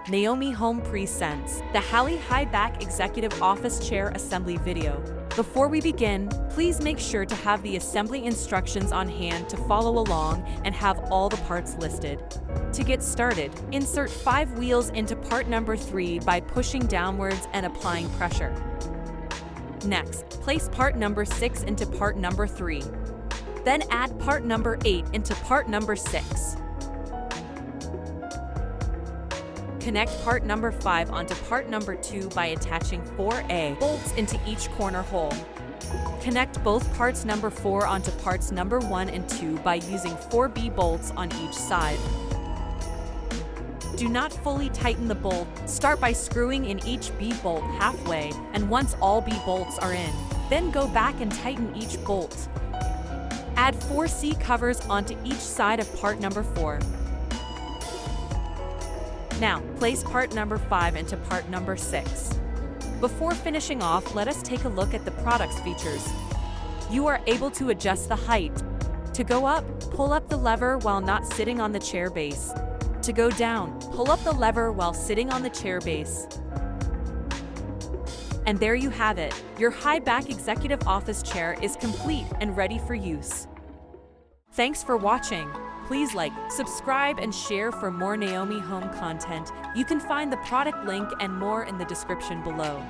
Naomi Home presents the Halle High Back Executive Office Chair Assembly video. Before we begin, please make sure to have the assembly instructions on hand to follow along and have all the parts listed. To get started, insert 5 wheels into part number 3 by pushing downwards and applying pressure. Next, place part number 6 into part number 3. Then add part number 8 into part number 6. Connect part number 5 onto part number 2 by attaching 4A bolts into each corner hole. Connect both parts number 4 onto parts number 1 and 2 by using 4B bolts on each side. Do not fully tighten the bolt. Start by screwing in each B bolt halfway, and once all B bolts are in, then go back and tighten each bolt. Add 4 C covers onto each side of part number 4. Now, place part number 5 into part number 6. Before finishing off, let us take a look at the product's features. You are able to adjust the height. To go up, pull up the lever while not sitting on the chair base. To go down, pull up the lever while sitting on the chair base. And there you have it. Your high back executive office chair is complete and ready for use. Thanks for watching. Please like, subscribe, and share for more Naomi Home content. You can find the product link and more in the description below.